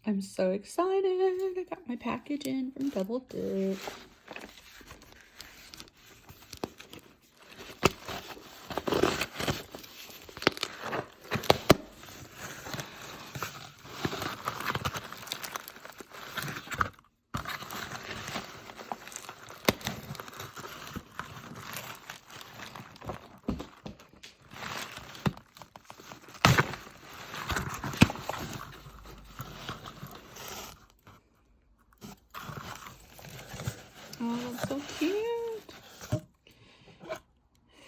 I'm so excited. I got my package in from Double Dip. Oh, that's so cute.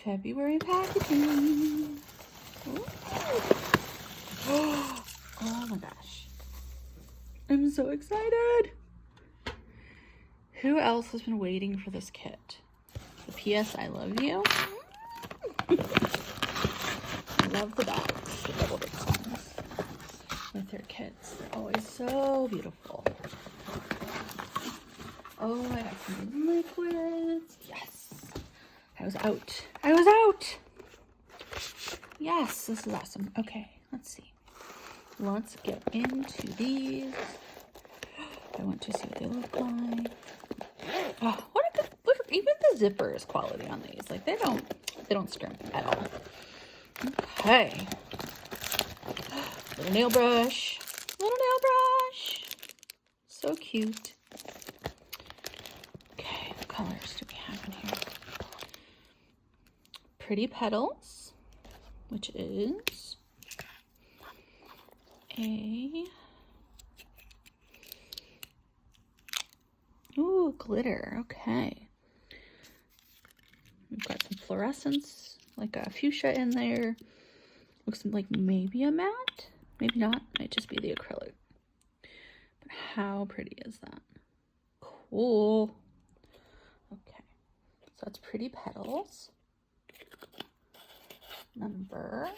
February packaging. Ooh. Oh my gosh. I'm so excited. Who else has been waiting for this kit? The P.S. I love you. I love the dogs, the Double Dip ones. With their kits. They're always so beautiful. Oh, I got some liquids. Yes. I was out. I was out. Yes, this is awesome. Okay, let's see. Let's get into these. I want to see what they look like. Oh, what a good look! Even the zipper is quality on these. Like they don't scrimp at all. Okay. Little nail brush. Little nail brush. So cute. Okay, what colors do we have in here? Pretty Petals, which is ooh, glitter. Okay. We've got some fluorescence, like a fuchsia in there. Looks like maybe a matte. Maybe not. Might just be the acrylic. But how pretty is that? Cool. Okay. So that's Pretty Petals. Number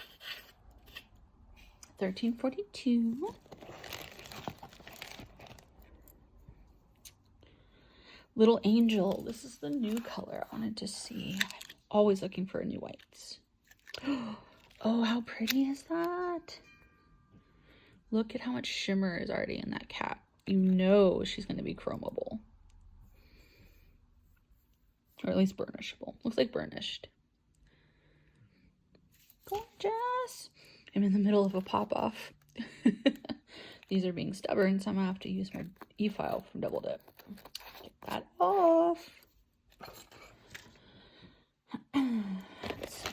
1342. Little Angel. This is the new color I wanted to see. I'm always looking for new whites. Oh, how pretty is that? Look at how much shimmer is already in that cap. You know she's going to be chromable. Or at least burnishable. Looks like burnished. Gorgeous. I'm in the middle of a pop-off. These are being stubborn, so I'm going to have to use my e-file from Double Dip. Get that off. Let's see.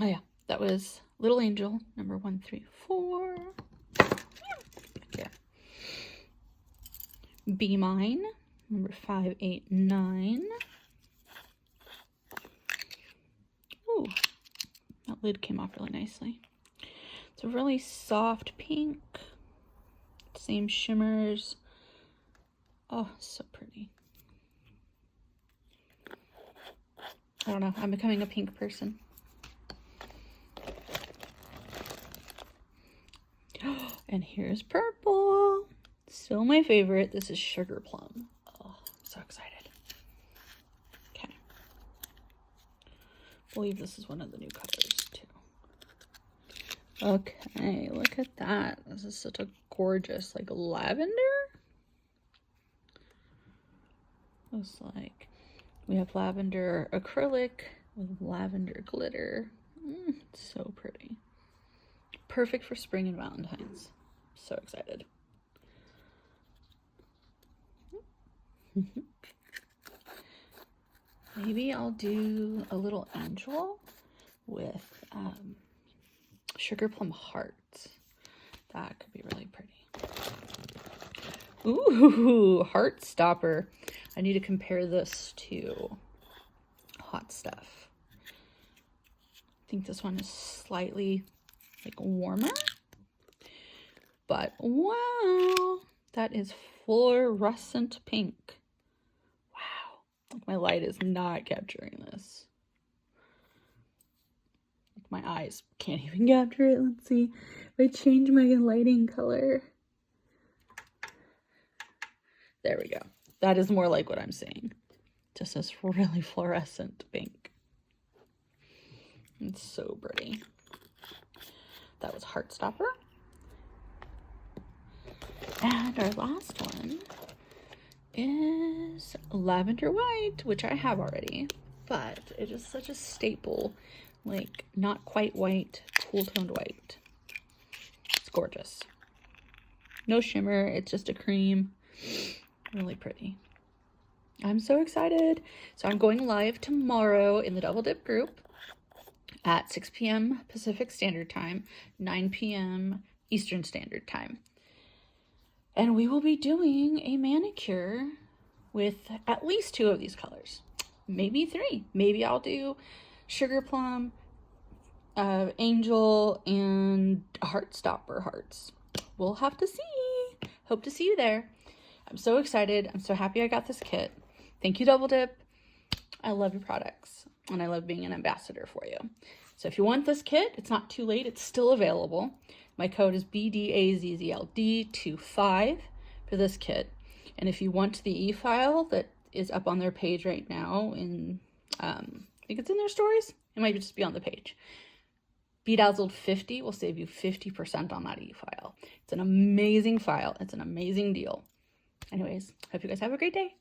Oh yeah, that was Little Angel, number 134. Yeah. Be Mine, number 589. Ooh, that lid came off really nicely. It's a really soft pink. Same shimmers. Oh, so pretty. I don't know, I'm becoming a pink person. And here's purple. Still my favorite. This is Sugar Plum. Oh, I'm so excited. Okay. I believe this is one of the new colors too. Okay, look at that. This is such a gorgeous, like, lavender. Looks like we have lavender acrylic with lavender glitter. So pretty. Perfect for spring and Valentine's. So excited. Maybe I'll do a little angel with Sugar Plum hearts. That could be really pretty. Ooh, Heart Stopper. I need to compare this to Hot Stuff. I think this one is slightly like warmer. But wow, that is fluorescent pink. Wow, like my light is not capturing this. Like my eyes can't even capture it. Let's see if I change my lighting color. There we go. That is more like what I'm seeing. Just this really fluorescent pink. It's so pretty. That was Heartstopper. And our last one is lavender white, which I have already, but it is such a staple, like not quite white, cool toned white. It's gorgeous. No shimmer, it's just a cream. Really pretty. I'm so excited. So I'm going live tomorrow in the Double Dip group at 6 p.m. Pacific Standard Time, 9 p.m. Eastern Standard Time. And we will be doing a manicure with at least 2 of these colors, maybe 3. Maybe I'll do Sugar Plum, Angel, and Heartstopper hearts. We'll have to see. Hope to see you there. I'm so excited. I'm so happy I got this kit. Thank you, Double Dip. I love your products, and I love being an ambassador for you. So if you want this kit, it's not too late. It's still available. My code is BDAZZLD25 for this kit. And if you want the e-file that is up on their page right now in, I think it's in their stories. It might just be on the page. Bedazzled50 will save you 50% on that e-file. It's an amazing file. It's an amazing deal. Anyways, hope you guys have a great day.